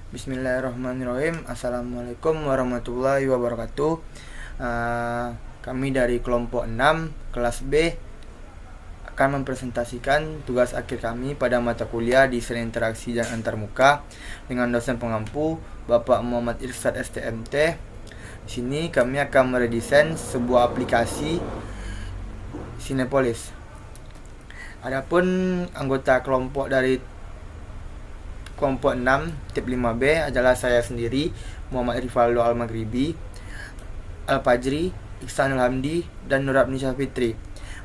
Bismillahirrahmanirrahim. Assalamualaikum warahmatullahi wabarakatuh. Kami dari kelompok 6 kelas B akan mempresentasikan tugas akhir kami pada mata kuliah desain interaksi dan antarmuka dengan dosen pengampu Bapak Muhammad Irsyad STMT. Di sini kami akan meredesain sebuah aplikasi Cinepolis. Adapun anggota kelompok dari kelompok 6 tip 5B adalah saya sendiri, Muhammad Rivaldo Al-Maghribi, Al-Fajri, Iksanul Hamdi, dan Nurabni Syafitri.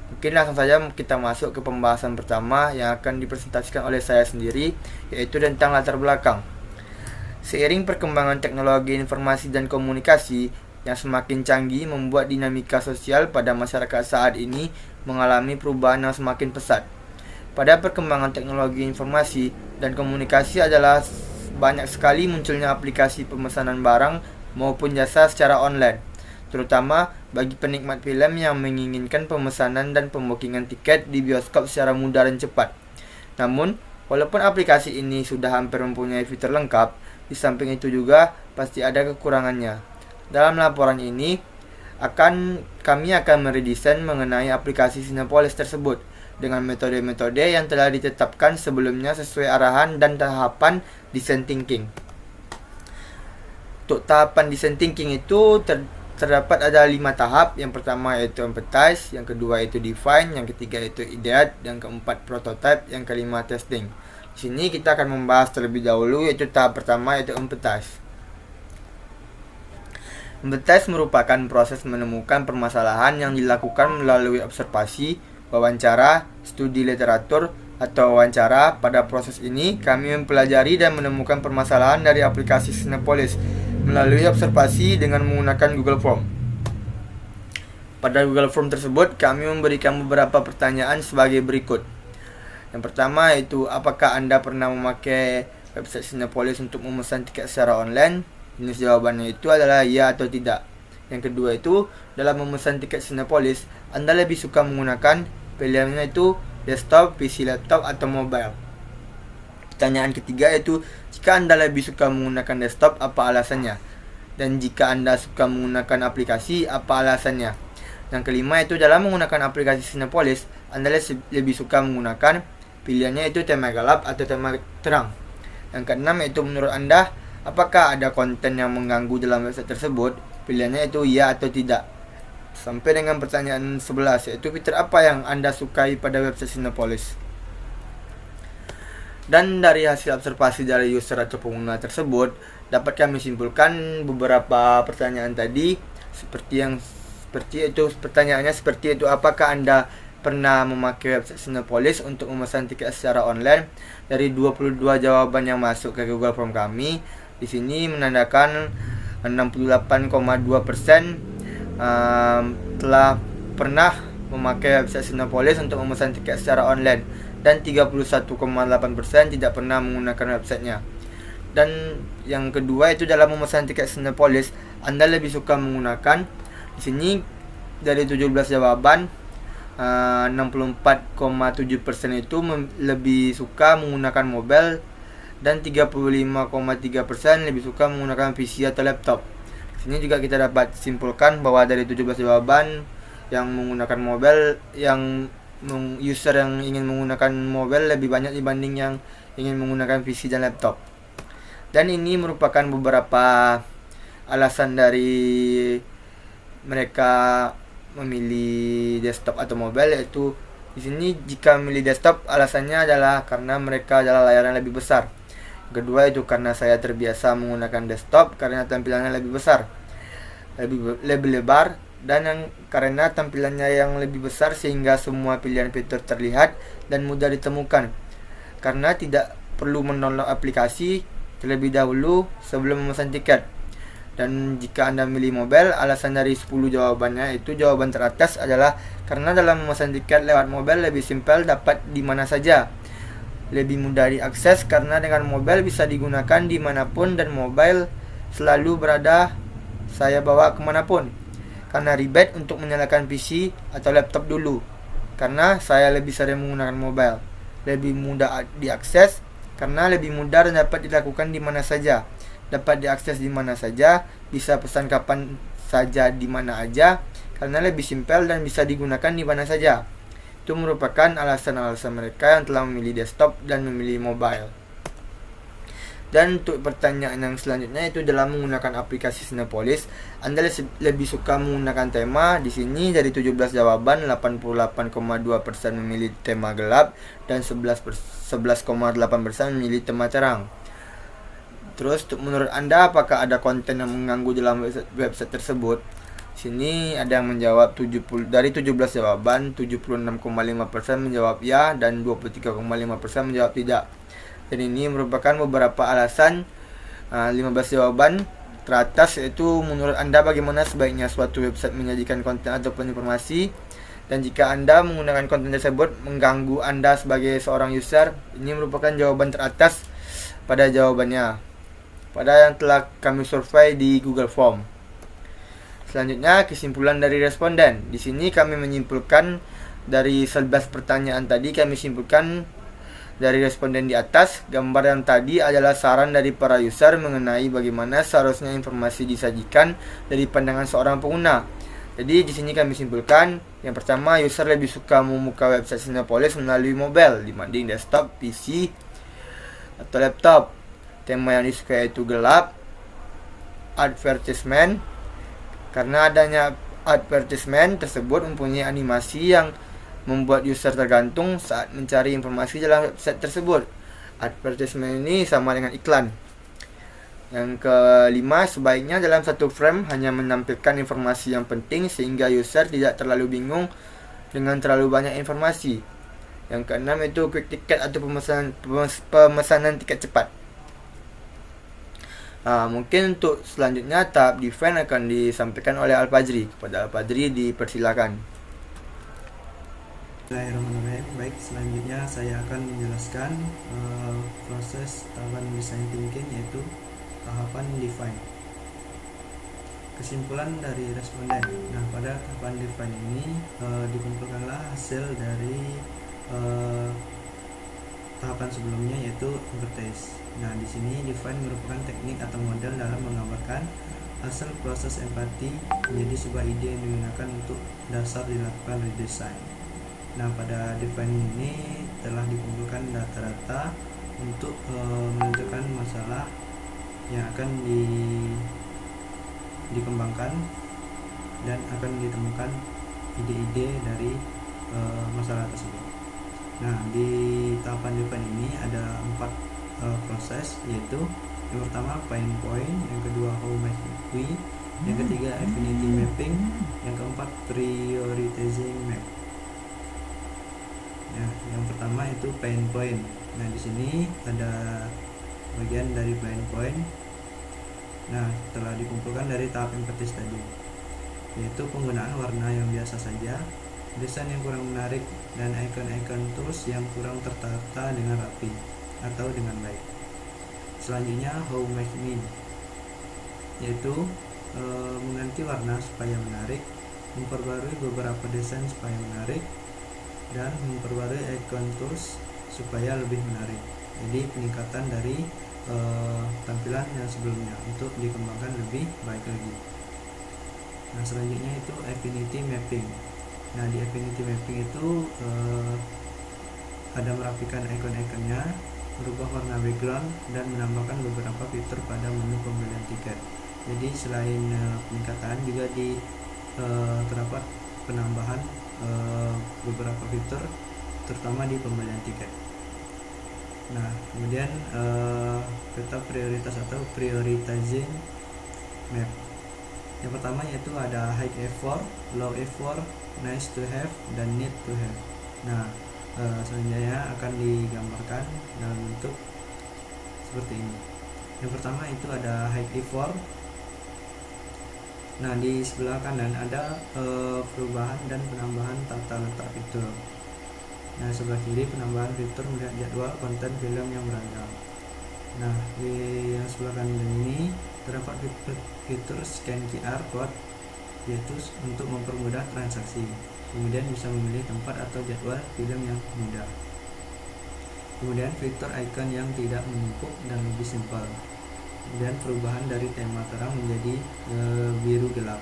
Mungkin langsung saja kita masuk ke pembahasan pertama yang akan dipresentasikan oleh saya sendiri, yaitu tentang latar belakang. Seiring perkembangan teknologi informasi dan komunikasi yang semakin canggih membuat dinamika sosial pada masyarakat saat ini mengalami perubahan yang semakin pesat. Pada perkembangan teknologi informasi dan komunikasi adalah banyak sekali munculnya aplikasi pemesanan barang maupun jasa secara online, terutama bagi penikmat film yang menginginkan pemesanan dan pembookingan tiket di bioskop secara mudah dan cepat. Namun, walaupun aplikasi ini sudah hampir mempunyai fitur lengkap, di samping itu juga pasti ada kekurangannya. Dalam laporan ini, kami akan meredesain mengenai aplikasi Cinepolis tersebut dengan metode-metode yang telah ditetapkan sebelumnya sesuai arahan dan tahapan design thinking. Untuk tahapan design thinking itu terdapat ada 5 tahap. Yang pertama yaitu empathize, yang kedua itu define, yang ketiga itu ideate, yang keempat prototype, yang kelima testing. Di sini kita akan membahas terlebih dahulu yaitu tahap pertama yaitu empathize. Empathize merupakan proses menemukan permasalahan yang dilakukan melalui observasi, wawancara, studi literatur, atau wawancara. Pada proses ini, kami mempelajari dan menemukan permasalahan dari aplikasi Cinepolis melalui observasi dengan menggunakan Google Form. Pada Google Form tersebut, kami memberikan beberapa pertanyaan sebagai berikut. Yang pertama yaitu, apakah Anda pernah memakai website Cinepolis untuk memesan tiket secara online? Jenis jawabannya itu adalah ya atau tidak. Yang kedua itu, dalam memesan tiket Cinepolis, Anda lebih suka menggunakan pilihannya itu desktop, PC, laptop, atau mobile. Pertanyaan ketiga yaitu, jika Anda lebih suka menggunakan desktop, apa alasannya? Dan jika Anda suka menggunakan aplikasi, apa alasannya? Yang kelima itu, dalam menggunakan aplikasi Cinepolis, Anda lebih suka menggunakan pilihannya itu tema gelap atau tema terang. Yang keenam yaitu, menurut Anda, apakah ada konten yang mengganggu dalam website tersebut? Pilihannya itu ya atau tidak. Sampai dengan pertanyaan 11 yaitu, fitur apa yang Anda sukai pada website Cinepolis? Dan dari hasil observasi dari user atau pengguna tersebut, dapat kami simpulkan beberapa pertanyaan tadi pertanyaannya seperti itu, apakah Anda pernah memakai website Cinepolis untuk memesan tiket secara online? Dari 22 jawaban yang masuk ke Google Form kami, di sini menandakan 68,2% telah pernah memakai website Cinepolis untuk memesan tiket secara online, dan 31,8% tidak pernah menggunakan websitenya. Dan yang kedua itu, dalam memesan tiket Cinepolis, Anda lebih suka menggunakan, di sini dari 17 jawaban 64,7% itu lebih suka menggunakan mobile, dan 35,3% lebih suka menggunakan PC atau laptop. Sini juga kita dapat simpulkan bahwa dari 17 jawaban yang menggunakan mobile, user yang ingin menggunakan mobile lebih banyak dibanding yang ingin menggunakan PC dan laptop. Dan ini merupakan beberapa alasan dari mereka memilih desktop atau mobile, yaitu di sini jika memilih desktop alasannya adalah karena mereka adalah layarnya lebih besar. Kedua itu karena saya terbiasa menggunakan desktop karena tampilannya lebih besar, lebih lebar, dan yang karena tampilannya yang lebih besar sehingga semua pilihan fitur terlihat dan mudah ditemukan, karena tidak perlu mendownload aplikasi terlebih dahulu sebelum memesan tiket. Dan jika Anda memilih mobile, alasan dari 10 jawabannya itu, jawaban teratas adalah karena dalam memesan tiket lewat mobile lebih simpel, dapat di mana saja, lebih mudah diakses karena dengan mobile bisa digunakan dimanapun, dan mobile selalu berada saya bawa kemanapun. Karena ribet untuk menyalakan PC atau laptop dulu, karena saya lebih sering menggunakan mobile. Lebih mudah diakses karena lebih mudah dan dapat dilakukan di mana saja, dapat diakses di mana saja, bisa pesan kapan saja di mana aja, karena lebih simpel dan bisa digunakan di mana saja. Itu merupakan alasan-alasan mereka yang telah memilih desktop dan memilih mobile. Dan untuk pertanyaan yang selanjutnya itu dalam menggunakan aplikasi Cinepolis, Anda lebih suka menggunakan tema. Di sini dari 17 jawaban 88,2% memilih tema gelap dan 11,8% memilih tema terang. Terus menurut Anda apakah ada konten yang mengganggu dalam website tersebut? Sini ada yang menjawab dari 17 jawaban 76,5% menjawab ya dan 23,5% menjawab tidak. Dan ini merupakan beberapa alasan 15 jawaban teratas, yaitu menurut Anda bagaimana sebaiknya suatu website menyajikan konten ataupun informasi, dan jika Anda menggunakan konten tersebut mengganggu Anda sebagai seorang user. Ini merupakan jawaban teratas pada jawabannya pada yang telah kami survei di Google Form. Selanjutnya kesimpulan dari responden. Di sini kami menyimpulkan dari 11 pertanyaan tadi, kami simpulkan dari responden di atas, gambar yang tadi adalah saran dari para user mengenai bagaimana seharusnya informasi disajikan dari pandangan seorang pengguna. Jadi di sini kami simpulkan, yang pertama, user lebih suka membuka website Cinepolis melalui mobile dibanding desktop, PC, atau laptop. Tema yang disukai itu gelap, advertisement, karena adanya advertisement tersebut mempunyai animasi yang membuat user tergantung saat mencari informasi dalam website tersebut. Advertisement ini sama dengan iklan. Yang kelima, sebaiknya dalam satu frame hanya menampilkan informasi yang penting sehingga user tidak terlalu bingung dengan terlalu banyak informasi. Yang keenam itu quick ticket atau pemesanan tiket cepat. Mungkin untuk selanjutnya tahap define akan disampaikan oleh Al-Fajri. Kepada Al-Fajri dipersilakan. Bismillahirrahmanirrahim. Baik, selanjutnya saya akan menjelaskan proses tahapan design thinking, yaitu tahapan define. Kesimpulan dari responden. Nah, pada tahapan define ini dikumpulkanlah hasil dari tahapan sebelumnya, yaitu advertise. Nah, di sini define merupakan teknik atau model dalam menggambarkan hasil proses empati menjadi sebuah ide yang digunakan untuk dasar dilakukan redesign. Nah, pada define ini telah dikumpulkan data-data untuk menentukan masalah yang akan dikembangkan dan akan ditemukan ide-ide dari masalah tersebut. Nah, di tahapan define ini ada 4 proses, yaitu yang pertama pain point, yang kedua how might we, yang ketiga affinity mapping, yang keempat prioritizing map. Nah, yang pertama itu pain point. Nah, di sini ada bagian dari pain point. Nah, telah dikumpulkan dari tahap empathize tadi, yaitu penggunaan warna yang biasa saja, desain yang kurang menarik, dan icon-icon tools yang kurang tertata dengan rapi atau dengan baik. Selanjutnya how make me, yaitu mengganti warna supaya menarik, memperbarui beberapa desain supaya menarik, dan memperbarui icon tools supaya lebih menarik. Jadi peningkatan dari tampilan yang sebelumnya untuk dikembangkan lebih baik lagi. Nah, selanjutnya itu affinity mapping. Nah, di affinity mapping itu ada merapikan icon-iconnya, merubah warna background, dan menambahkan beberapa fitur pada menu pembelian tiket. Jadi selain peningkatan juga terdapat penambahan beberapa fitur, terutama di pembelian tiket. Nah, kemudian peta prioritas atau prioritizing map. Yang pertama yaitu ada high effort, low effort, nice to have, dan need to have. Nah, selanjutnya akan digambarkan dalam bentuk seperti ini. Yang pertama itu ada high effort. Nah, di sebelah kanan ada perubahan dan penambahan tata letak fitur. Nah, sebelah kiri penambahan fitur melihat jadwal konten film yang beragam. Nah, di yang sebelah kanan ini terdapat fitur scan QR code, yaitu untuk mempermudah transaksi. Kemudian bisa memilih tempat atau jadwal film yang mudah. Kemudian fitur icon yang tidak menumpuk dan lebih simpel. Kemudian perubahan dari tema terang menjadi biru gelap.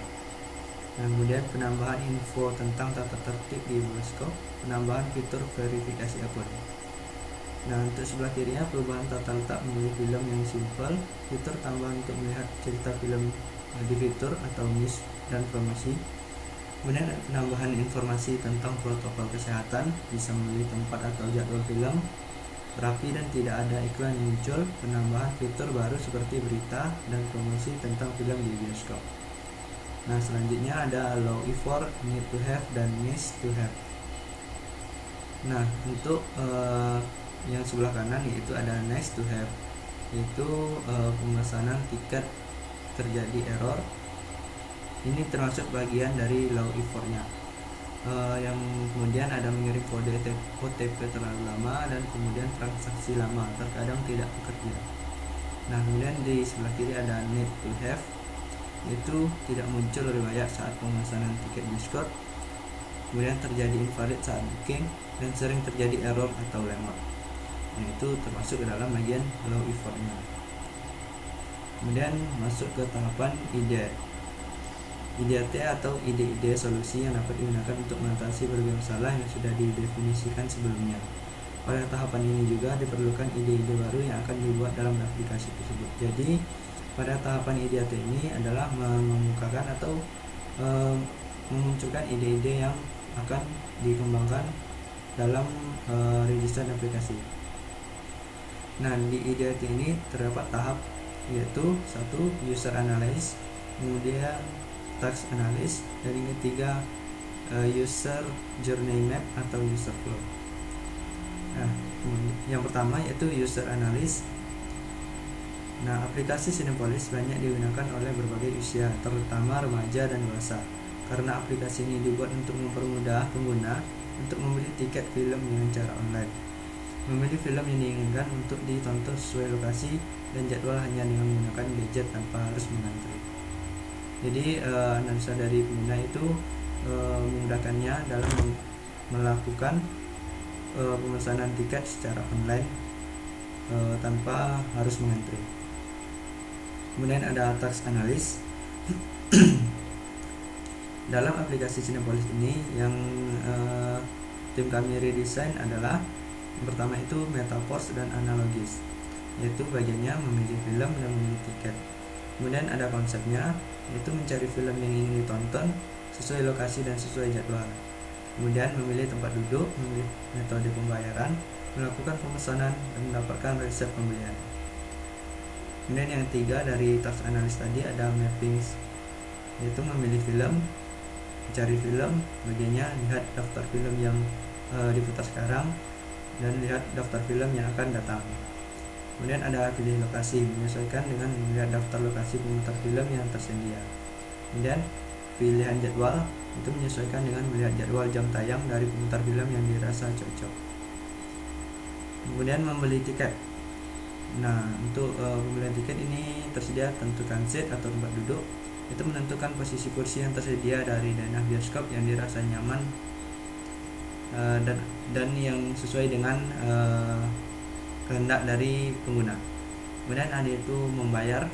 Nah, kemudian penambahan info tentang tata tertib di bioskop, penambahan fitur verifikasi akun. Nah, untuk sebelah kirinya perubahan tata letak memilih film yang simpel, fitur tambahan untuk melihat cerita film di fitur atau news dan promosi. Kemudian penambahan informasi tentang protokol kesehatan, bisa memilih tempat atau jadwal film, rapi dan tidak ada iklan yang muncul, penambahan fitur baru seperti berita dan promosi tentang film di bioskop. Nah, selanjutnya ada allow for, need to have, dan nice to have. Nah, untuk yang sebelah kanan yaitu ada nice to have, yaitu pemesanan tiket terjadi error. Ini termasuk bagian dari allow for-nya. Yang kemudian ada mengirim kode OTP terlalu lama dan kemudian transaksi lama terkadang tidak bekerja. Nah, kemudian di sebelah kiri ada need to have, yaitu tidak muncul riwayat saat pemesanan tiket bioskop, kemudian terjadi invalid saat booking, dan sering terjadi error atau lemot. Nah, itu termasuk ke dalam bagian allow for-nya. Kemudian masuk ke tahapan IDAT atau ide-ide solusi yang dapat digunakan untuk mengatasi berbagai masalah yang sudah didefinisikan sebelumnya. Pada tahapan ini juga diperlukan ide-ide baru yang akan dibuat dalam aplikasi tersebut. Jadi pada tahapan IDAT ini adalah mengemukakan atau memunculkan ide-ide yang akan dikembangkan dalam redesign aplikasi. Nah, di IDAT ini terdapat tahap yaitu 1. User analysis, kemudian task analysis, dan yang ketiga user journey map atau user flow. Nah, yang pertama yaitu user analysis. Nah, aplikasi Cinepolis banyak digunakan oleh berbagai usia, terutama remaja dan dewasa, karena aplikasi ini dibuat untuk mempermudah pengguna untuk membeli tiket film dengan cara online. Memilih film yang diinginkan untuk ditonton sesuai lokasi dan jadwal hanya dengan menggunakan gadget tanpa harus mengantri. Jadi analisa dari pengguna itu memudahkannya dalam melakukan pemesanan tiket secara online tanpa harus mengantri. Kemudian ada task analysis. Dalam aplikasi Cinepolis ini yang tim kami redesign adalah yang pertama itu metaverse dan analogis, yaitu bagiannya memilih film dan memilih tiket. Kemudian ada konsepnya, yaitu mencari film yang ingin ditonton sesuai lokasi dan sesuai jadwal. Kemudian memilih tempat duduk, memilih metode pembayaran, melakukan pemesanan, dan mendapatkan resep pembelian. Kemudian yang ketiga dari task analysis tadi ada mapping, yaitu memilih film, mencari film, bagiannya lihat daftar film yang diputar sekarang dan lihat daftar film yang akan datang. Kemudian ada pilih lokasi, menyesuaikan dengan melihat daftar lokasi pemutar film yang tersedia. Kemudian pilihan jadwal, itu menyesuaikan dengan melihat jadwal jam tayang dari pemutar film yang dirasa cocok. Kemudian membeli tiket. Nah, untuk pembelian tiket ini tersedia tentukan seat atau tempat duduk. Itu menentukan posisi kursi yang tersedia dari denah bioskop yang dirasa nyaman dan yang sesuai dengan kehendak dari pengguna. Kemudian ada itu membayar,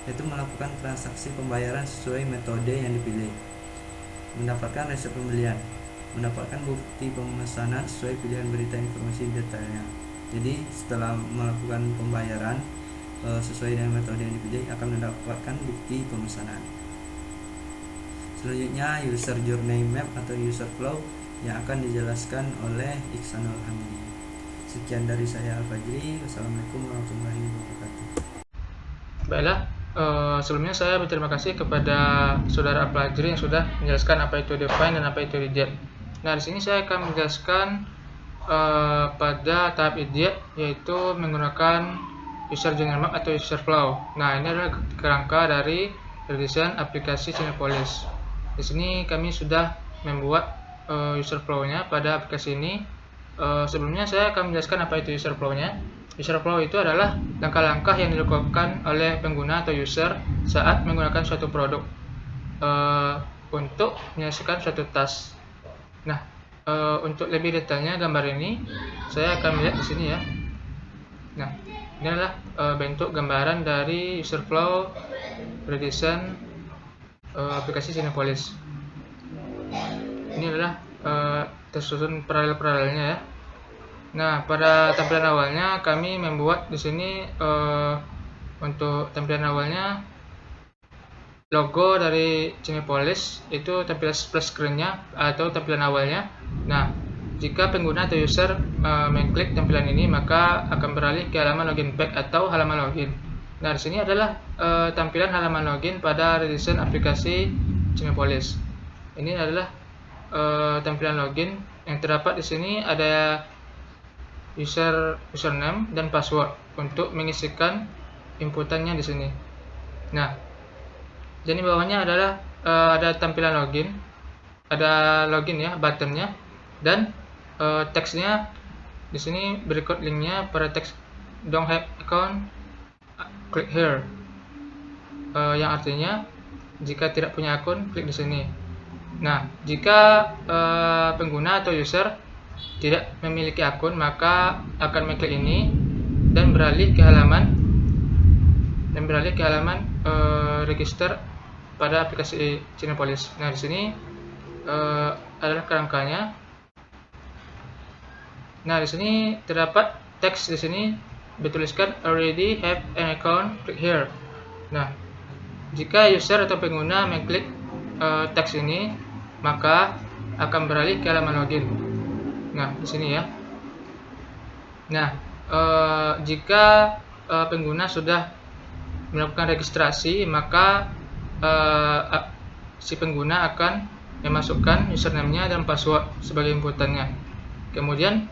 yaitu melakukan transaksi pembayaran sesuai metode yang dipilih. Mendapatkan resep pembelian, mendapatkan bukti pemesanan sesuai pilihan berita informasi detailnya. Jadi setelah melakukan pembayaran sesuai dengan metode yang dipilih akan mendapatkan bukti pemesanan. Selanjutnya user journey map atau user flow yang akan dijelaskan oleh Iksanul Hamdi. Sekian dari saya Al-Fajri. Wassalamualaikum warahmatullahi wabarakatuh. Baiklah, sebelumnya saya berterima kasih kepada saudara Al-Fajri yang sudah menjelaskan apa itu define dan apa itu reject. Nah, di sini saya akan menjelaskan pada tahap idiot, yaitu menggunakan user journey map atau user flow. Nah, ini adalah kerangka dari redesign aplikasi Cinepolis. Di sini kami sudah membuat user flow-nya pada aplikasi ini. Sebelumnya saya akan menjelaskan apa itu user flow-nya. User flow itu adalah langkah-langkah yang dilakukan oleh pengguna atau user saat menggunakan suatu produk untuk menyelesaikan suatu task. Nah, untuk lebih detailnya gambar ini saya akan melihat di sini ya. Nah, ini adalah bentuk gambaran dari user flow redesign aplikasi Cinepolis. Ini adalah tersusun paralel-paralelnya ya. Nah, pada tampilan awalnya kami membuat di sini untuk tampilan awalnya logo dari Cinepolis itu tampilan splash screen-nya atau tampilan awalnya. Nah, jika pengguna atau user mengklik tampilan ini, maka akan beralih ke halaman login page atau halaman login. Nah, di sini adalah tampilan halaman login pada redesign aplikasi Cinepolis. Ini adalah tampilan login yang terdapat di sini. Ada username dan password untuk mengisikan inputannya di sini. Nah, jadi bawahnya adalah ada tampilan login, ada login ya, buttonnya, dan teksnya di sini berikut linknya pada teks don't have account, click here, yang artinya jika tidak punya akun klik di sini. Nah, jika pengguna atau user tidak memiliki akun, maka akan mengklik ini dan beralih ke halaman register pada aplikasi Cinepolis. Nah, di sini adalah kerangkanya. Nah, di sini terdapat teks di sini bertuliskan already have an account, click here. Nah, jika user atau pengguna mengklik teks ini, maka akan beralih ke halaman login. Nah, di sini ya. Nah, jika pengguna sudah melakukan registrasi, maka si pengguna akan memasukkan username-nya dan password sebagai inputannya. Kemudian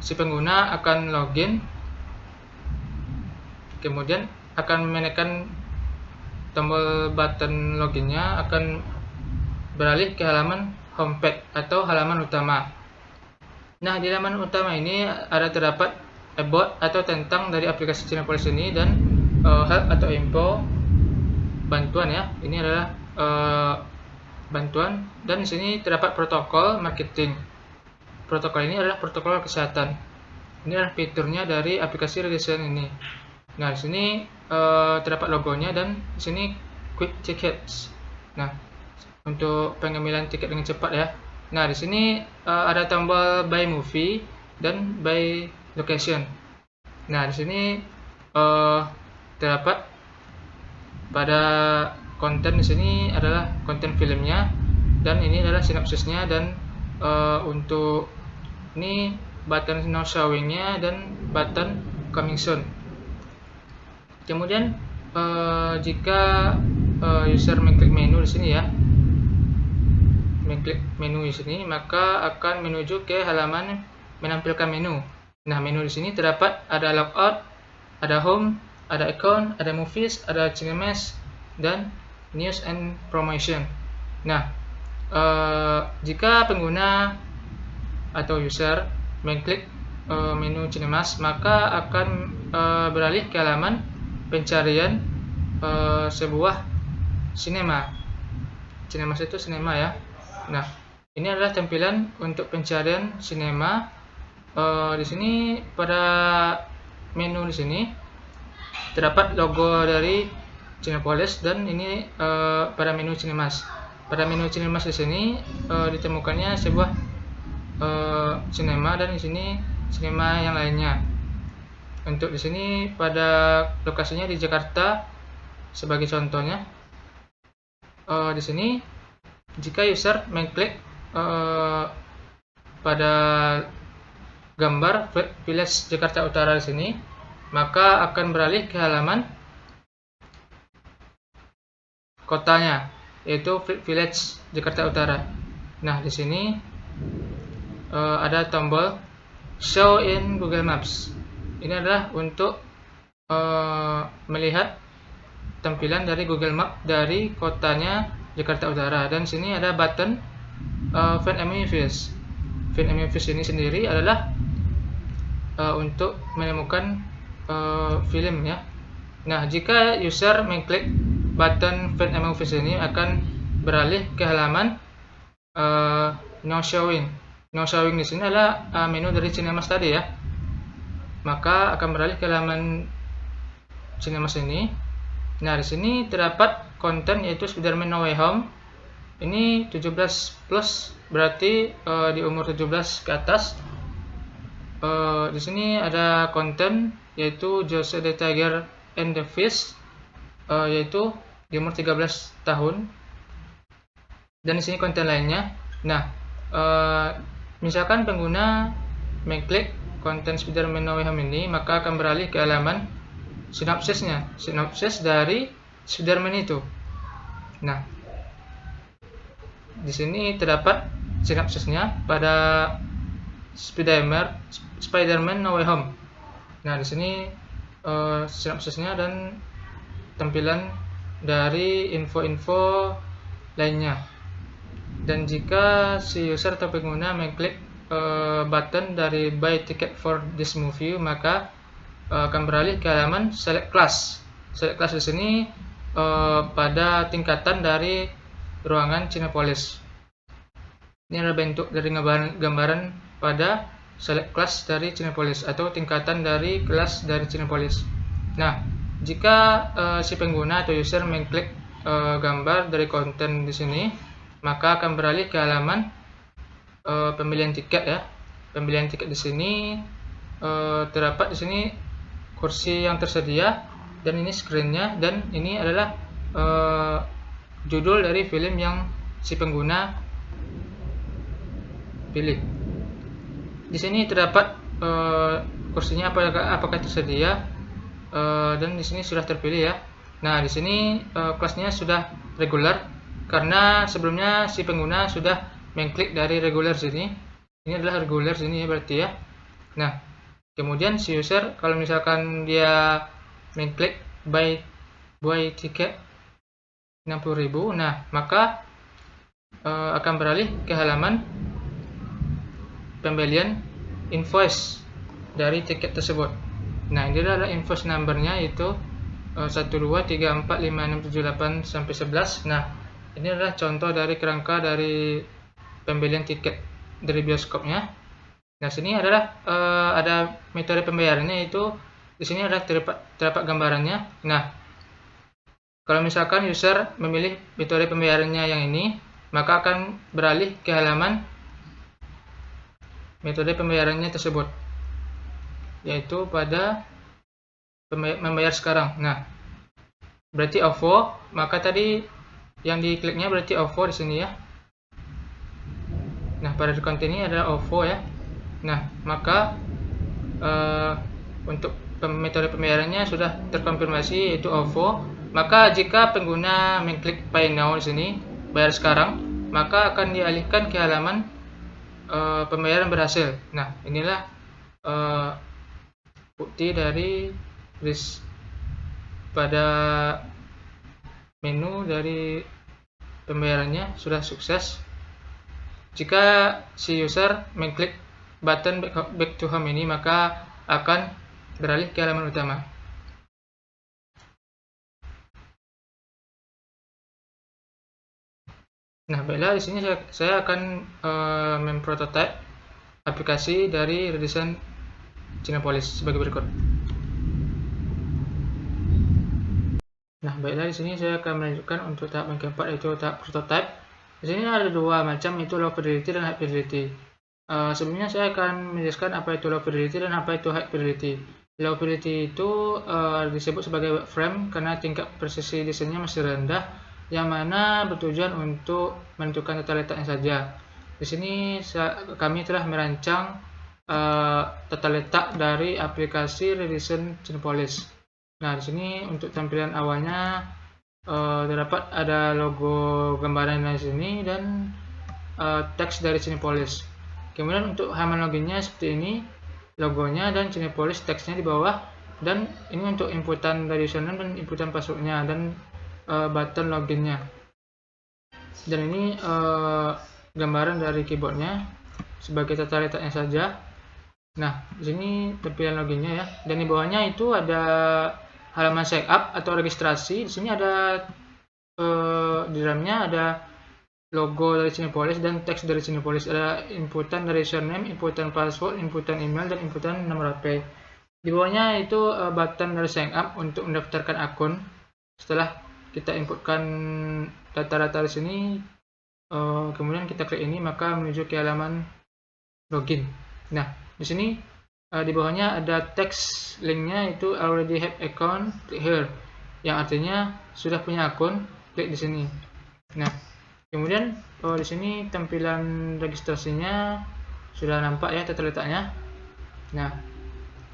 si pengguna akan login, kemudian akan menekan tombol button loginnya, akan beralih ke halaman homepage atau halaman utama. Nah, di halaman utama ini ada terdapat about atau tentang dari aplikasi Cinepolis ini dan help atau info, bantuan ya. Ini adalah bantuan, dan di sini terdapat protokol marketing. Protokol ini adalah protokol kesehatan. Ini adalah fiturnya dari aplikasi redesign ini. Nah, di sini terdapat logonya dan di sini quick tickets. Nah, untuk pengambilan tiket dengan cepat ya. Nah, di sini ada tombol by movie dan by location. Nah, di sini terdapat pada konten di sini adalah konten filmnya, dan ini adalah sinopsisnya, dan untuk ini button now showing-nya dan button coming soon. Kemudian jika user mengklik menu di sini ya, mengklik menu di sini, maka akan menuju ke halaman menampilkan menu. Nah, menu di sini terdapat ada logout, ada home, ada account, ada movies, ada cinemas, dan news and promotion. Nah, jika pengguna atau user mengklik menu cinemas, maka akan beralih ke halaman pencarian sebuah sinema. Cinemas itu sinema ya. Nah, ini adalah tampilan untuk pencarian sinema. Di sini pada menu di sini terdapat logo dari Cinepolis, dan ini pada menu cinemas. Pada menu cinemas di sini ditemukannya sebuah sinema, dan di sini sinema yang lainnya. Untuk di sini pada lokasinya di Jakarta sebagai contohnya. Di sini jika user mengklik pada gambar Village Jakarta Utara di sini, maka akan beralih ke halaman kotanya, yaitu Village Jakarta Utara. Nah, di sini ada tombol Show in Google Maps. Ini adalah untuk melihat tampilan dari Google Map dari kotanya Jakarta Utara, dan sini ada button Find a Movies. Find a Movies ini sendiri adalah untuk menemukan film ya. Nah, jika user mengklik button Find a Movies ini, akan beralih ke halaman no showing no showing di sini adalah menu dari Cinemas tadi ya. Maka akan beralih ke halaman Cinemas ini. Nah, di sini terdapat konten yaitu Spider-Man No Way Home. Ini 17 plus, berarti di umur 17 ke atas. Di sini ada konten yaitu Jose the Tiger and the Fish, yaitu di umur 13 tahun. Dan di sini konten lainnya. Nah, misalkan pengguna mengklik konten Spider-Man No Way Home ini, maka akan beralih ke halaman sinopsisnya, sinopsis dari Spider-Man itu. Nah, di sini terdapat sinopsisnya pada Spider-Man No Way Home. Nah, di sini sinopsisnya dan tampilan dari info-info lainnya. Dan jika si user atau pengguna mengklik button dari buy ticket for this movie, maka akan beralih ke halaman select class. Select class di sini pada tingkatan dari ruangan Cinepolis. Ini adalah bentuk dari gambaran pada select class dari Cinepolis atau tingkatan dari kelas dari Cinepolis. Nah, jika si pengguna atau user mengklik gambar dari konten di sini, maka akan beralih ke halaman pembelian tiket ya. Pembelian tiket di sini terdapat di sini kursi yang tersedia, dan ini screennya, dan ini adalah judul dari film yang si pengguna pilih. Di sini terdapat kursinya apakah tersedia, dan di sini sudah terpilih ya. Nah, di sini kelasnya sudah regular karena sebelumnya si pengguna sudah mengklik dari regular sini. Ini adalah regular sini ya berarti ya. Nah, kemudian si user kalau misalkan dia mengklik buy tiket 60.000, nah maka akan beralih ke halaman pembelian invoice dari tiket tersebut. Nah, ini adalah invoice numbernya, yaitu 12345678 sampai 11. Nah, ini adalah contoh dari kerangka dari pembelian tiket dari bioskopnya. Nah, sini adalah ada metode pembayarannya, yaitu di sini adalah terdapat gambarannya. Nah, kalau misalkan user memilih metode pembayarannya yang ini, maka akan beralih ke halaman metode pembayarannya tersebut, yaitu pada membayar sekarang. Nah, berarti OVO, maka tadi yang dikliknya berarti OVO di sini ya. Nah, pada konten ini adalah OVO ya. Nah, maka untuk metode pembayarannya sudah terkonfirmasi, yaitu OVO. Maka jika pengguna mengklik Pay Now di sini, bayar sekarang, maka akan dialihkan ke halaman pembayaran berhasil. Nah, inilah bukti dari pada menu dari pembayarannya sudah sukses. Jika si user mengklik button back to home ini, maka akan beralih ke halaman utama. Nah, baiklah, di sini saya akan memprototype aplikasi dari redesign Cinepolis sebagai berikut. Nah, baiklah, di sini saya akan melanjutkan untuk tahap yang keempat, yaitu tahap prototype. Di sini ada dua macam, yaitu low fidelity dan high fidelity. Sebelumnya saya akan menjelaskan apa itu low fidelity dan apa itu high fidelity. Low fidelity itu disebut sebagai web frame karena tingkat presisi desainnya masih rendah, yang mana bertujuan untuk menentukan tata letaknya saja. Di sini kami telah merancang tata letak dari aplikasi redesign Cinepolis. Nah, di sini untuk tampilan awalnya terdapat ada logo gambaran di sini dan teks dari Cinepolis. Kemudian untuk halaman loginnya seperti ini, logonya dan Cinepolis teksnya di bawah, dan ini untuk inputan dari username dan inputan passwordnya dan button loginnya. Dan ini gambaran dari keyboardnya sebagai tata letaknya saja. Nah, di sini tampilan loginnya ya, dan di bawahnya itu ada halaman sign up atau registrasi. Di sini ada di dalamnya ada logo dari Cinepolis dan teks dari Cinepolis. Ada inputan dari username, inputan password, inputan email, dan inputan nomor HP. Di bawahnya itu button dari sign up untuk mendaftarkan akun. Setelah kita inputkan data-data di sini, kemudian kita klik ini, maka menuju ke halaman login. Nah, di sini di bawahnya ada teks linknya, itu already have account, click here, yang artinya sudah punya akun, klik di sini. Nah, kemudian di sini tampilan registrasinya sudah nampak ya tata letaknya. Nah,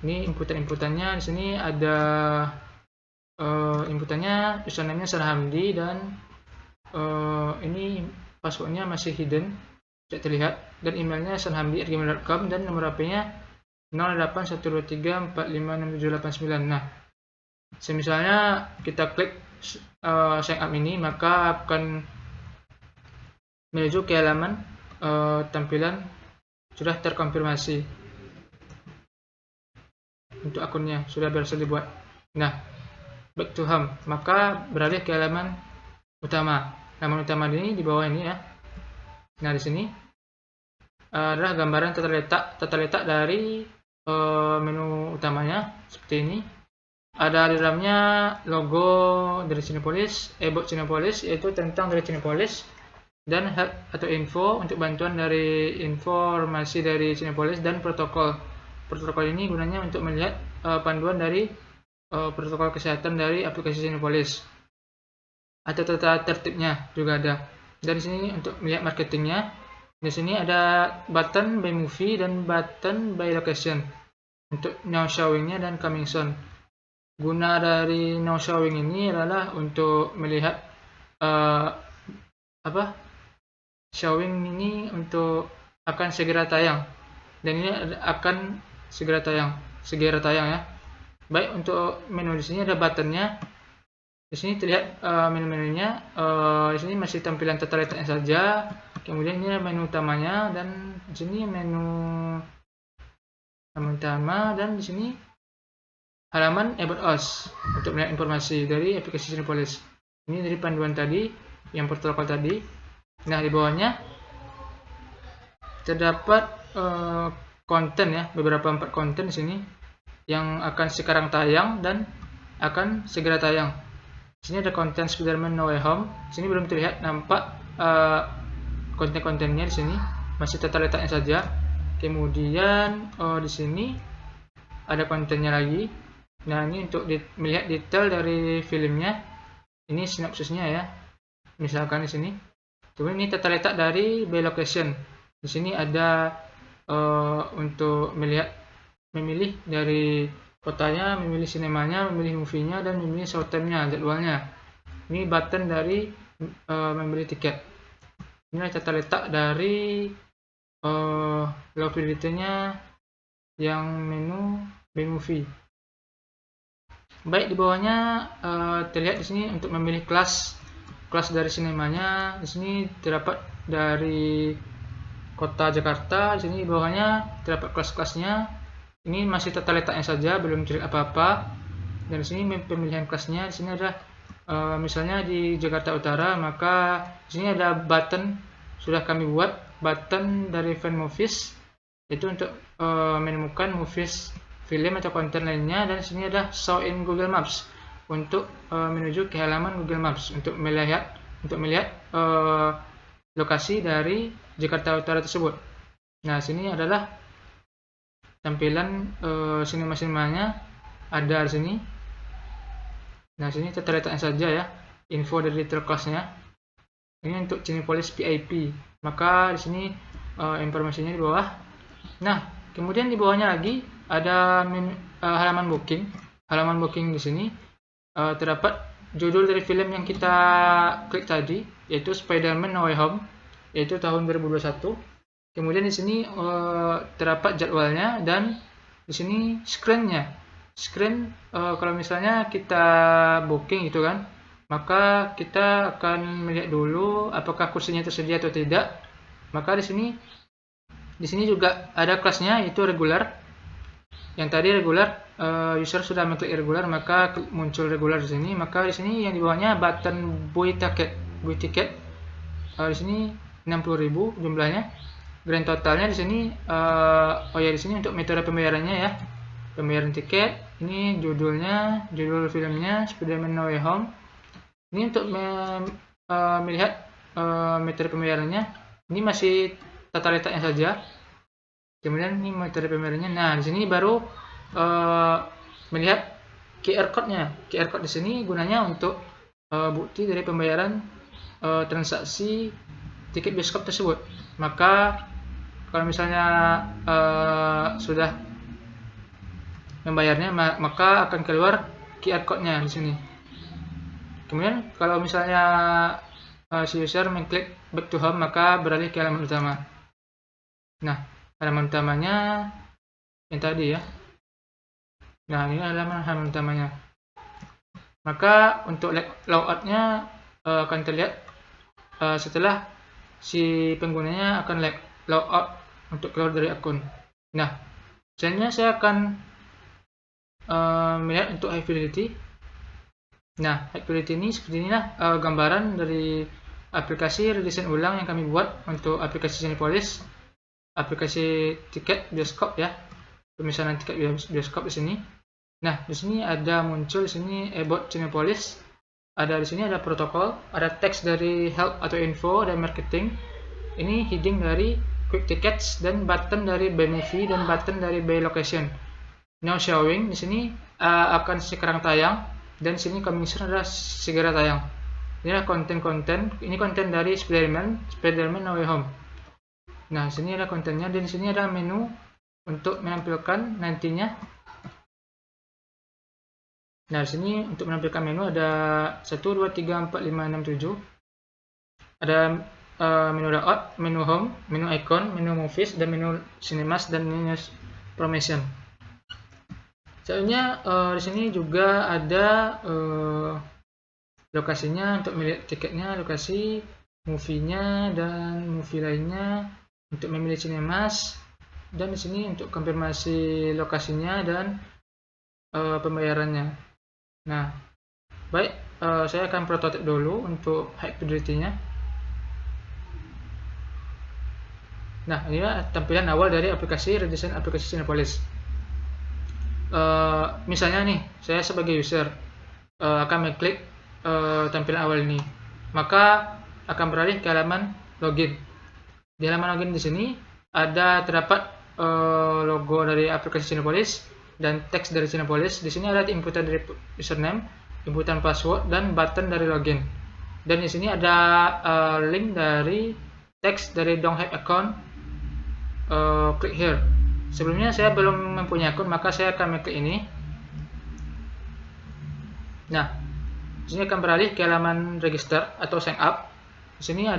ini inputannya. Di sini ada inputannya, username-nya Sarhamdi, dan ini passwordnya masih hidden, tidak terlihat, dan emailnya sarhamdi@gmail.com, dan nomor HP-nya 081234567789. Nah, misalnya kita klik sign up ini, maka akan menuju ke halaman tampilan sudah terkonfirmasi untuk akunnya, sudah berhasil dibuat. Nah, back to home, maka beralih ke halaman utama. Halaman utama ini di bawah ini ya. Nah, di sini adalah gambaran tata letak dari menu utamanya seperti ini. Ada di dalamnya logo dari Cinepolis, about Cinepolis, yaitu tentang dari Cinepolis, dan help atau info untuk bantuan dari informasi dari Cinepolis, dan protokol. Protokol ini gunanya untuk melihat panduan dari protokol kesehatan dari aplikasi Cinepolis, atau tata tertibnya juga ada. Dan di sini untuk melihat marketingnya, di sini ada button by movie dan button by location untuk now showingnya dan coming soon. Guna dari now showing ini adalah untuk melihat showing ini untuk akan segera tayang, dan ini akan segera tayang ya. Baik, untuk menu di sini ada buttonnya. Di sini terlihat menu-menunya. Di sini masih tampilan tata letaknya saja. Kemudian ini menu utamanya, dan di sini menu utama, dan di sini halaman About Us untuk melihat informasi dari aplikasi Cinepolis. Ini dari panduan tadi, yang protokol tadi. Nah, di bawahnya terdapat konten ya, beberapa 4 konten di sini yang akan sekarang tayang dan akan segera tayang. Di sini ada konten Spider-Man No Way Home. Di sini belum terlihat nampak konten-kontennya, di sini masih tata letaknya saja. Kemudian di sini ada kontennya lagi. Nah, ini untuk melihat detail dari filmnya. Ini sinopsisnya ya. Misalkan di sini. Kemudian ini tata letak dari by location. Di sini ada untuk memilih dari kotanya, memilih sinemanya, memilih movie-nya, dan memilih showtime-nya, jadwalnya. Ini button dari membeli tiket. Ini tata letak dari lokality-nya yang menu by movie. Baik, di bawahnya terlihat di sini untuk memilih kelas dari sinemanya. Di sini terdapat dari kota Jakarta. Di sini di bawahnya terdapat kelas-kelasnya. Ini masih tata letaknya saja, belum terlihat apa-apa. Dan di sini pemilihan kelasnya. Di sini ada misalnya di Jakarta Utara, maka di sini ada button, sudah kami buat button dari Fan Movies, itu untuk menemukan movies, film atau konten lainnya. Dan di sini ada Show in Google Maps untuk menuju ke halaman Google Maps untuk melihat lokasi dari Jakarta Utara tersebut. Nah, sini adalah tampilan sinema-sinemanya ada di sini. Nah, sini tata letaknya saja ya, info dari detail kelasnya. Ini untuk Cinepolis VIP. Maka di sini informasinya di bawah. Nah, kemudian di bawahnya lagi ada halaman booking. Halaman booking di sini terdapat judul dari film yang kita klik tadi, yaitu Spider-Man No Way Home, yaitu tahun 2021. Kemudian di sini terdapat jadwalnya, dan di sini screen-nya. Kalau misalnya kita booking gitu kan, maka kita akan melihat dulu apakah kursinya tersedia atau tidak. Maka di sini juga ada kelasnya, yaitu regular. Yang tadi regular, user sudah mengklik regular, maka muncul regular di sini. Maka di sini yang di bawahnya button buy ticket. di sini 60.000 jumlahnya. Grand totalnya di sini di sini untuk metode pembayarannya ya. Pembayaran tiket, ini judulnya, judul filmnya Spider-Man No Way Home. Ini untuk melihat metode pembayarannya. Ini masih tata letaknya saja. Kemudian ini metode pembayarannya. Nah, di sini baru melihat QR code-nya. QR code di sini gunanya untuk bukti dari pembayaran transaksi tiket bioskop tersebut. Maka kalau misalnya sudah membayarnya, maka akan keluar QR code-nya di sini. Kemudian kalau misalnya si user mengklik back to home, maka beralih ke halaman utama. Nah, halaman utamanya yang tadi ya. Nah, ini halaman utamanya. Maka untuk logout-nya akan terlihat setelah si penggunanya akan logout untuk keluar dari akun. Nah, selanjutnya saya akan melihat untuk high fidelity. Nah, high fidelity ini seperti inilah gambaran dari aplikasi redesign ulang yang kami buat untuk aplikasi Cinepolis, aplikasi tiket bioskop ya, pemesanan tiket bioskop di sini. Nah, di sini ada muncul di sini about Cinepolis, ada di sini ada protokol, ada teks dari help atau info dan marketing. Ini heading dari quick tickets dan button dari buy movie dan button dari buy location. Now showing di sini akan sekarang tayang, dan sini coming soon adalah segera tayang. Inilah konten-konten. Ini konten dari Spider-Man No Way Home. Nah, sini ada kontennya, dan di sini ada menu untuk menampilkan nantinya. Nah, di sini untuk menampilkan menu ada 1, 2, 3, 4, 5, 6, 7. Ada menu layout, menu home, menu icon, menu movies, dan menu cinemas, dan menu promotion. Selanjutnya di sini juga ada lokasinya untuk melihat tiketnya, lokasi movie-nya dan movie lainnya, untuk memilih cinemas, dan di sini untuk konfirmasi lokasinya dan pembayarannya. Nah, baik, saya akan prototipe dulu untuk high fidelity-nya. Nah, inilah tampilan awal dari aplikasi redesign aplikasi Cinepolis. Misalnya nih, saya sebagai user akan mengklik tampilan awal ini, maka akan beralih ke halaman login. Di halaman login di sini terdapat logo dari aplikasi Cinepolis dan teks dari Cinepolis. Di sini ada inputan dari username, inputan password, dan button dari login. Dan di sini ada link dari teks dari don't have account, click here. Sebelumnya saya belum mempunyai akun, maka saya akan mengklik ini. Nah, di sini akan beralih ke halaman register atau sign up. Di sini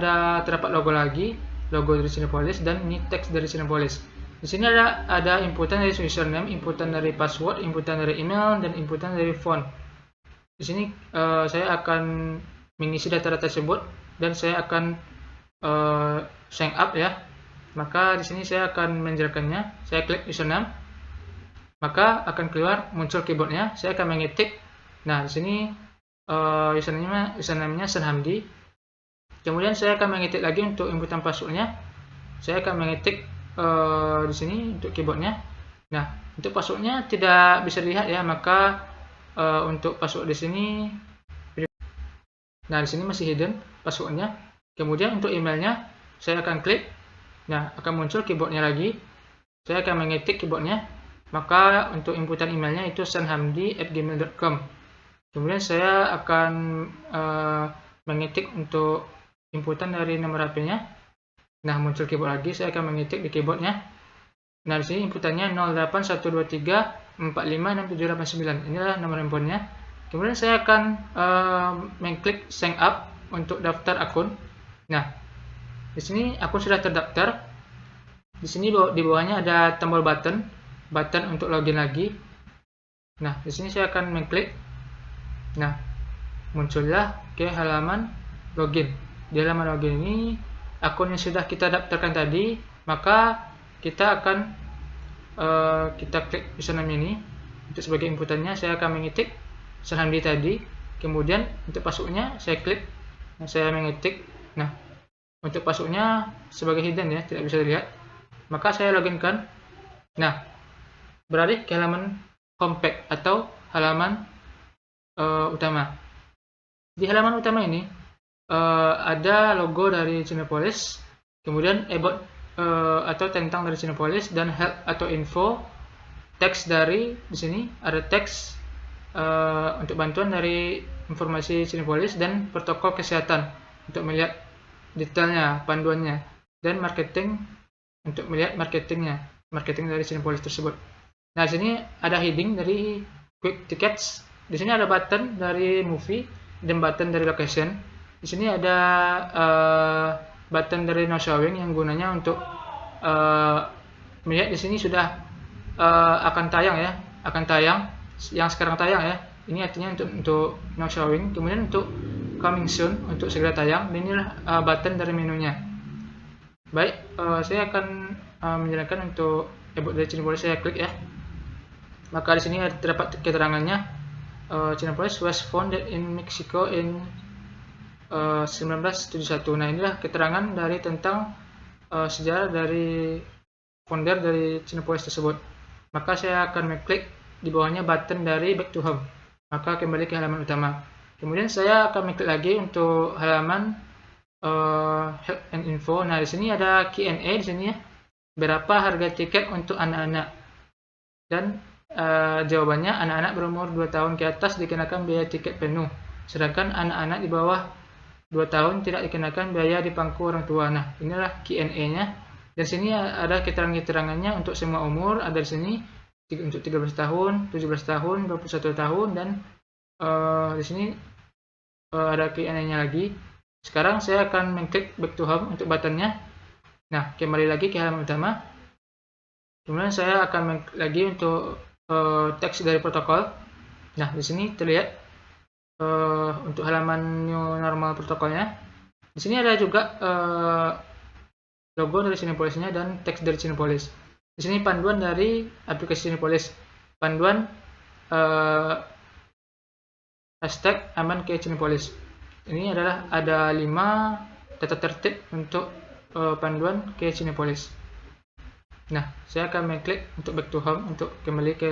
terdapat logo lagi, logo dari Cinepolis, dan ini teks dari Cinepolis. Di sini ada inputan dari username, inputan dari password, inputan dari email, dan inputan dari phone. Di sini saya akan mengisi data-data tersebut, dan saya akan sign up ya. Maka di sini saya akan menjelaskannya. Saya klik username, maka akan keluar muncul keyboardnya. Saya akan mengetik. Nah, di sini username-nya Senhamdi. Kemudian saya akan mengetik lagi untuk inputan passwordnya. Saya akan mengetik di sini untuk keyboardnya. Nah, untuk passwordnya tidak bisa dilihat ya, maka untuk password di sini. Nah, di sini masih hidden passwordnya. Kemudian untuk emailnya saya akan klik. Nah, akan muncul keyboardnya lagi. Saya akan mengetik keyboardnya. Maka untuk inputan emailnya itu senhamdi@gmail.com. Kemudian saya akan mengetik untuk inputan dari nomor HP-nya. Nah, muncul keyboard lagi. Saya akan mengetik di keyboardnya. Nah, di sini inputannya 08123456789. Inilah nomor handphonenya. Kemudian saya akan mengklik sign up untuk daftar akun. Nah, di sini akun sudah terdaftar. Di sini di bawahnya ada tombol button untuk login lagi. Nah, di sini saya akan mengklik. Nah, muncullah ke halaman login. Di halaman login ini akun yang sudah kita daftarkan tadi, maka kita akan kita klik username ini. Untuk sebagai inputannya saya akan mengetik Senhamdi tadi. Kemudian untuk passwordnya saya klik. Nah, saya mengetik. Nah, Untuk passwordnya sebagai hidden ya, tidak bisa dilihat. Maka saya login kan. Nah, beralih ke halaman homepage atau halaman utama. Di halaman utama ini ada logo dari Cinepolis, kemudian about atau tentang dari Cinepolis, dan help atau info. Teks dari di sini ada teks untuk bantuan dari informasi Cinepolis dan protokol kesehatan untuk melihat detailnya, panduannya, dan marketing untuk melihat marketing dari Cinepolis tersebut. Nah, di sini ada heading dari quick tickets. Di sini ada button dari movie dan button dari location. Di sini ada button dari no showing yang gunanya untuk melihat di sini sudah akan tayang ya, yang sekarang tayang ya. Ini artinya untuk no showing. Kemudian untuk coming soon, untuk segera tayang. Dan inilah button dari menunya. Baik, saya akan menjalankan untuk about dari Cinepolis. Saya klik ya. Maka di sini terdapat keterangannya. Cinepolis was founded in Mexico in 1971. Nah, inilah keterangan dari tentang sejarah dari founder dari Cinepolis tersebut. Maka saya akan mengklik di bawahnya button dari back to home. Maka kembali ke halaman utama. Kemudian saya akan mengklik lagi untuk halaman help and info. Nah, di sini ada Q&A di sini ya. Berapa harga tiket untuk anak-anak? Dan jawabannya, anak-anak berumur 2 tahun ke atas dikenakan biaya tiket penuh. Sedangkan anak-anak di bawah 2 tahun tidak dikenakan biaya di pangku orang tua. Nah, inilah Q&A-nya. Dan sini ada keterangan-keterangannya untuk semua umur. Ada di sini untuk 13 tahun, 17 tahun, 21 tahun, dan di sini ada Q&A-nya lagi. Sekarang saya akan mengklik back to home untuk buttonnya. Nah, kembali lagi ke halaman utama. Kemudian saya akan mengklik lagi untuk teks dari protokol. Nah, di sini terlihat untuk halaman new normal protokolnya. Di sini ada juga logo dari Cinepolisnya dan teks dari Cinepolis. Di sini panduan dari aplikasi Cinepolis. Panduan hashtag aman ke Cinepolis. Ini adalah ada 5 tata tertib untuk panduan ke Cinepolis. Nah, saya akan mengklik untuk back to home untuk kembali ke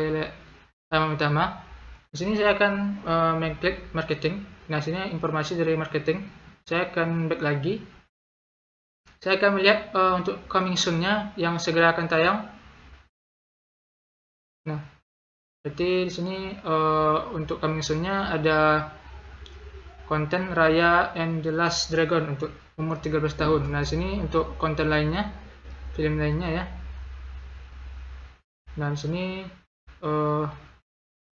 halaman utama. Di sini saya akan mengklik marketing. Nah, sini informasi dari marketing. Saya akan back lagi. Saya akan melihat untuk coming soon-nya yang segera akan tayang. Nah, berarti di sini untuk coming soon-nya ada konten Raya and the Last Dragon untuk umur 13 tahun. Nah, di sini untuk konten lainnya, film lainnya ya. Nah, di sini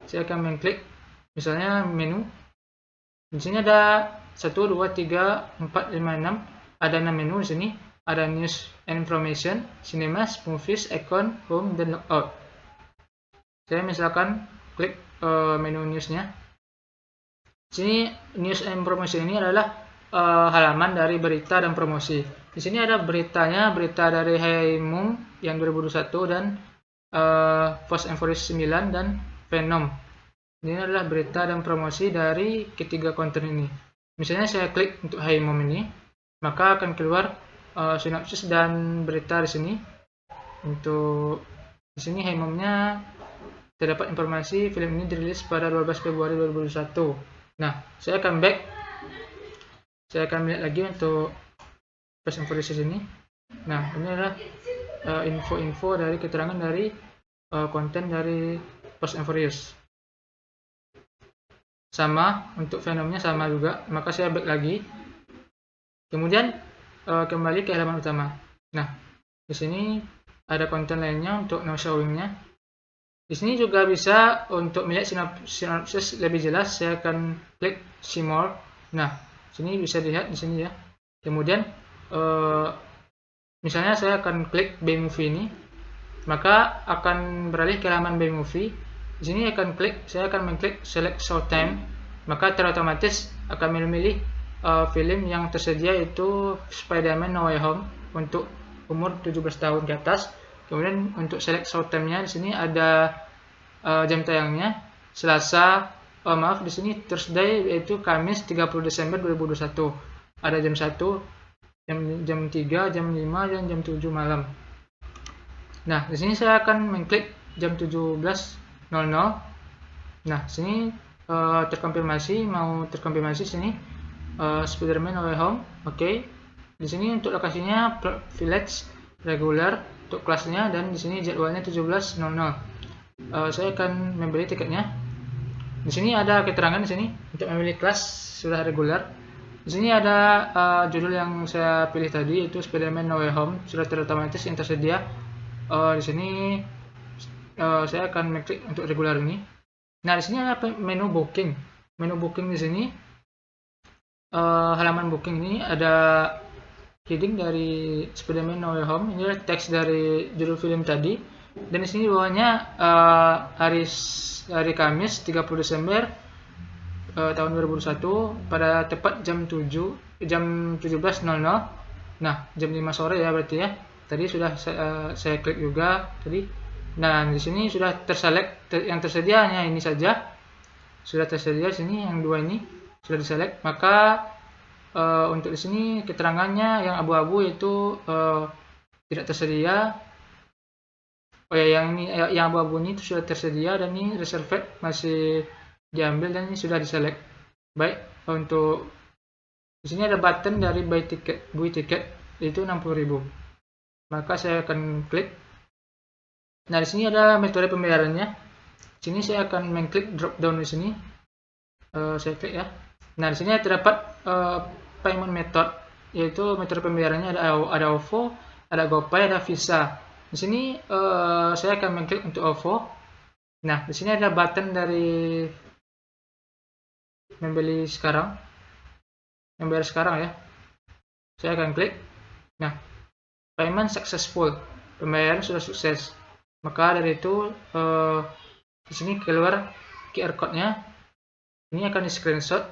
saya akan mengklik misalnya menu. Di sini ada 1, 2, 3, 4, 5, 6. Ada 6 menu di sini. Ada news and information, cinemas, movies, icon, home, dan logout. Saya misalkan klik menu newsnya. Di sini news and information ini adalah halaman dari berita dan promosi. Di sini ada beritanya, berita dari Haimum yang 2021 dan Fast and Furious 9 dan Venom. Ini adalah berita dan promosi dari ketiga konten ini. Misalnya saya klik untuk Haimum ini, maka akan keluar sinopsis dan berita di sini. Untuk di sini Haimumnya terdapat informasi film ini dirilis pada 12 Februari 2021. Nah, saya akan back. Saya akan melihat lagi untuk Fast and Furious ini. Nah, ini adalah info-info dari keterangan dari konten dari Fast and Furious. Sama untuk Venomnya sama juga. Maka saya back lagi. Kemudian kembali ke halaman utama. Nah, di sini ada konten lainnya untuk no showing-nya. Di sini juga bisa untuk melihat sinopsis lebih jelas. Saya akan klik see more. Nah, sini bisa dilihat di sini ya. Kemudian misalnya saya akan klik B movie ini, maka akan beralih ke halaman B movie. Di sini saya akan mengklik select showtime, maka terotomatis akan memilih film yang tersedia itu Spider-Man No Way Home untuk umur 17 tahun ke atas. Kemudian untuk select showtime-nya di sini ada jam tayangnya di sini Thursday yaitu Kamis 30 Desember 2021. Ada jam 1, jam 3, jam 5, dan jam 7 malam. Nah, di sini saya akan mengklik jam 17.00. Nah, sini mau terkonfirmasi sini Spider-Man No Way Home. Oke. Di sini untuk lokasinya village regular untuk kelasnya, dan di sini jadwalnya 17.00. Saya akan membeli tiketnya. Di sini ada keterangan di sini untuk memilih kelas sudah regular. Di sini ada judul yang saya pilih tadi, yaitu Spider-Man No Way Home, sudah terotomatis yang tersedia. Di sini saya akan mengklik untuk regular ini. Nah, di sini ada menu booking. Menu booking di sini, halaman booking ini ada heading dari Spider-Man No Way Home. Ini adalah teks dari judul film tadi. Dan di sini bawahnya hari Kamis 30 Desember tahun 2021 pada tepat jam 17.00. Nah, jam 5 sore ya berarti ya. Tadi sudah saya klik juga tadi. Nah, di sini sudah terselect, yang tersedia hanya ini saja. Sudah tersedia di sini yang dua ini sudah diselect. Maka untuk di sini keterangannya yang abu-abu yaitu tidak tersedia. Oh ya, yang ini yang abu-abu ini itu sudah tersedia, dan ini reserved masih diambil, dan ini sudah diselect. Baik, untuk di sini ada button dari buy ticket yaitu 60.000. Maka saya akan klik. Nah, di sini ada metode pembayarannya. Di sini saya akan mengklik drop down di sini. Saya klik ya. Nah, di sini terdapat payment method, yaitu metode pembayarannya ada OVO, ada GoPay, ada Visa. Di sini saya akan mengklik untuk OVO. Nah, di sini ada button dari membeli sekarang, membayar sekarang ya. Saya akan klik. Nah, payment successful, pembayaran sudah sukses. Maka dari itu di sini keluar QR code-nya. Ini akan di screenshot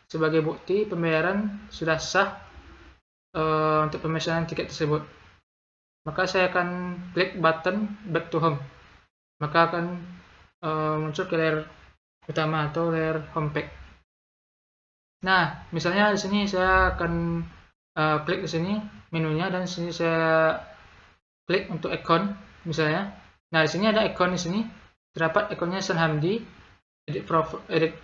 sebagai bukti pembayaran sudah sah untuk pemesanan tiket tersebut. Maka saya akan klik button back to home. Maka akan muncul ke layar utama atau layar home page. Nah, misalnya di sini saya akan klik di sini menunya, dan di sini saya klik untuk account misalnya. Nah, di sini ada account di sini. Terdapat akunnya San Hamdi, edit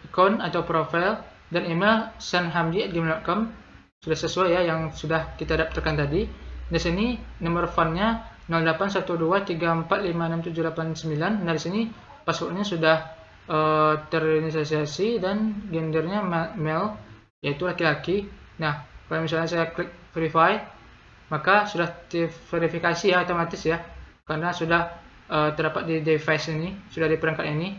account atau profile, dan email sanhamdi@gmail.com. Sudah sesuai ya yang sudah kita daftarkan tadi. Di sini nomor fundnya 081234567899. Nah, di sini passwordnya sudah terinisialisasi, dan gendernya male, yaitu laki-laki. Nah, kalau misalnya saya klik verify, maka sudah diverifikasi ya otomatis ya, karena sudah terdapat di device ini, sudah di perangkat ini,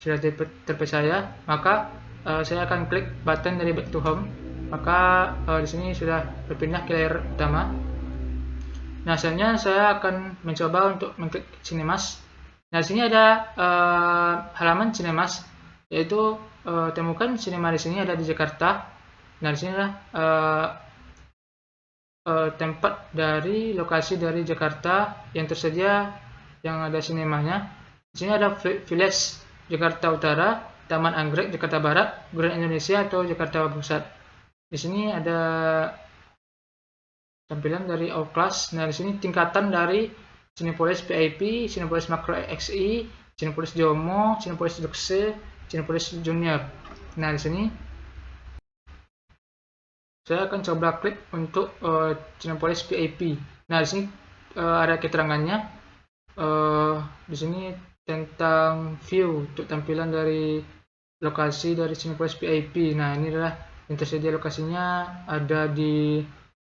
sudah terpercaya. Maka saya akan klik button dari back to home. Maka di sini sudah berpindah ke layar utama. Nah, selanjutnya saya akan mencoba untuk mengklik Cinemas. Nah, di sini ada halaman Cinemas, yaitu temukan sinema di sini ada di Jakarta. Nah, di sini adalah tempat dari lokasi dari Jakarta yang tersedia, yang ada sinemanya. Di sini ada Village Jakarta Utara, Taman Anggrek Jakarta Barat, Grand Indonesia atau Jakarta Pusat. Di sini ada tampilan dari all class. Nah, di sini tingkatan dari Cinepolis VIP, Cinepolis Makro XI, Cinepolis Jomo, Cinepolis Deluxe, Cinepolis Junior. Nah, di sini saya akan coba klik untuk Cinepolis VIP. Nah, di sini ada keterangannya. Di sini tentang view untuk tampilan dari lokasi dari Cinepolis VIP. Nah, ini adalah yang tersedia lokasinya, ada di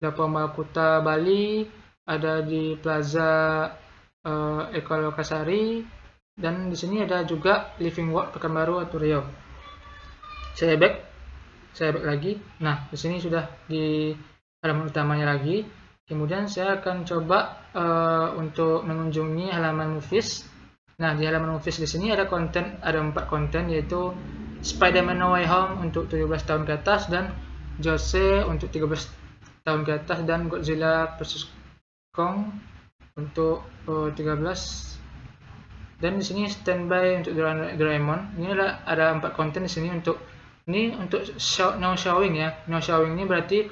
Lapo Kuta Bali, ada di Plaza Eko Lokasari, dan di sini ada juga Living World Pekanbaru atau Riau. Saya back lagi. Nah, di sini sudah di halaman utamanya lagi. Kemudian saya akan coba untuk mengunjungi halaman movies. Nah, di halaman movies di sini ada 4 konten, yaitu Spider-Man No Way Home untuk 17 tahun ke atas, dan Jose untuk 13 tahun ke atas, dan Godzilla vs Kong untuk 13. Dan di sini standby untuk Doraemon. Ini ada 4 konten di sini. Untuk no showing ya. No showing ini berarti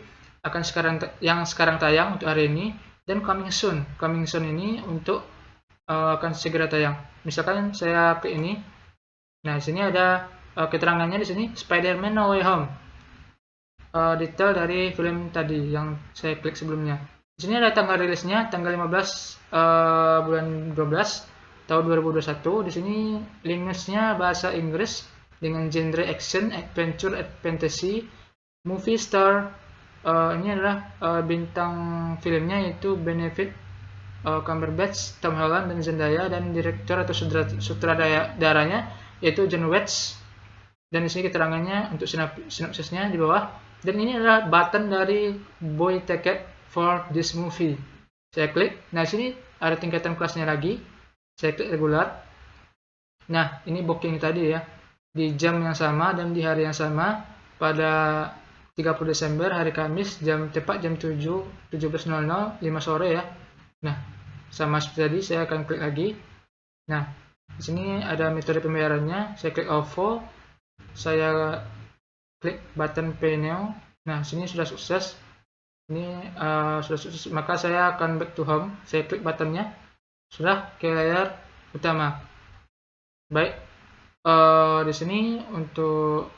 yang sekarang tayang untuk hari ini, dan coming soon. Coming soon ini untuk akan segera tayang. Misalkan saya klik ini. Nah, di sini ada keterangannya di sini Spider-Man No Way Home. Detail dari film tadi yang saya klik sebelumnya. Di sini ada tanggal rilisnya, tanggal 15 bulan 12 tahun 2021. Di sini linknya bahasa Inggris dengan genre action, adventure, fantasy, movie star. Ini adalah bintang filmnya yaitu Benedict Cumberbatch, Tom Holland, dan Zendaya, dan direktur atau sutradaranya yaitu John Watts. Dan di sini keterangannya untuk sinopsisnya di bawah. Dan ini adalah button dari Boy Ticket for this movie. Saya klik. Nah, di sini ada tingkatan kelasnya lagi. Saya klik regular. Nah, ini booking tadi ya. Di jam yang sama dan di hari yang sama pada 30 Desember hari Kamis tepat jam 17.00 5 sore ya. Nah, sama seperti tadi saya akan klik lagi. Nah, di sini ada metode pembayarannya. Saya klik OVO. Saya klik button pay now. Nah, sini sudah sukses. Ini sudah sukses, maka saya akan back to home. Saya klik buttonnya. Sudah ke layar utama. Baik, di sini untuk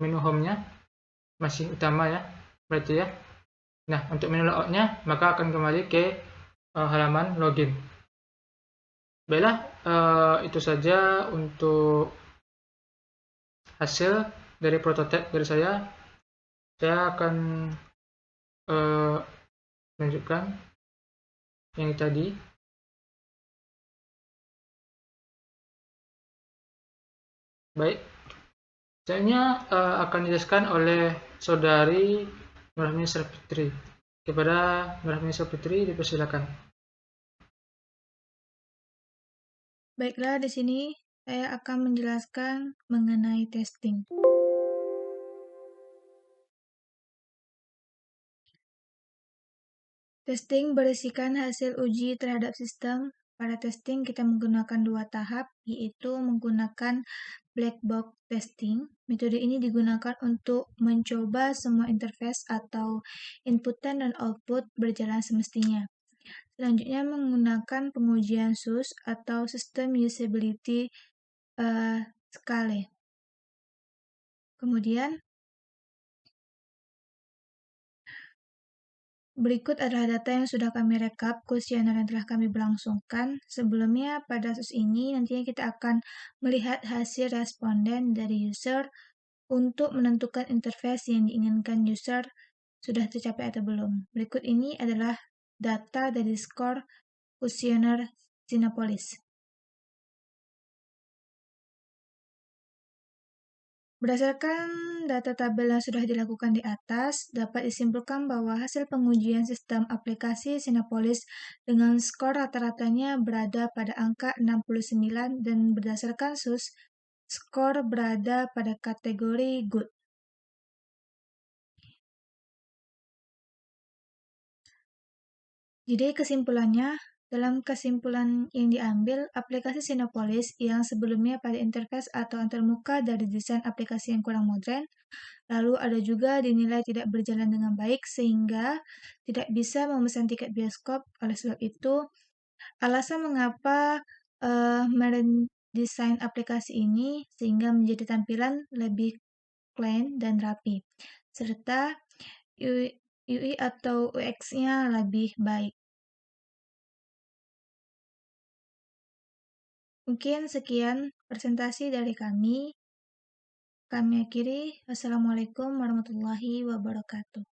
menu home-nya masih utama ya, berarti ya. Nah, untuk menu layout-nya maka akan kembali ke halaman login. Baiklah, itu saja untuk hasil dari prototipe dari saya. Saya akan menunjukkan yang tadi. Baik, selanjutnya akan dijelaskan oleh saudari Nurhani Saputri. Kepada Nurhani Saputri dipersilakan. Baiklah, di sini saya akan menjelaskan mengenai testing. Testing berisikan hasil uji terhadap sistem. Pada testing kita menggunakan dua tahap, yaitu menggunakan black box testing. Metode ini digunakan untuk mencoba semua interface atau inputan dan output berjalan semestinya. Selanjutnya menggunakan pengujian SUS atau System Usability Scale. Kemudian berikut adalah data yang sudah kami rekap, kuesioner yang telah kami berlangsungkan. Sebelumnya pada SUS ini nantinya kita akan melihat hasil responden dari user untuk menentukan interface yang diinginkan user sudah tercapai atau belum. Berikut ini adalah data dari skor kuesioner Cinepolis. Berdasarkan data tabel yang sudah dilakukan di atas, dapat disimpulkan bahwa hasil pengujian sistem aplikasi Cinepolis dengan skor rata-ratanya berada pada angka 69 dan berdasarkan SUS, skor berada pada kategori good. Jadi kesimpulannya, dalam kesimpulan yang diambil, aplikasi Cinepolis yang sebelumnya pada interface atau antarmuka dari desain aplikasi yang kurang modern, lalu ada juga dinilai tidak berjalan dengan baik sehingga tidak bisa memesan tiket bioskop. Oleh sebab itu, alasan mengapa mendesain aplikasi ini sehingga menjadi tampilan lebih clean dan rapi, serta UI atau UX-nya lebih baik. Mungkin sekian presentasi dari kami. Kami akhiri. Wassalamualaikum warahmatullahi wabarakatuh.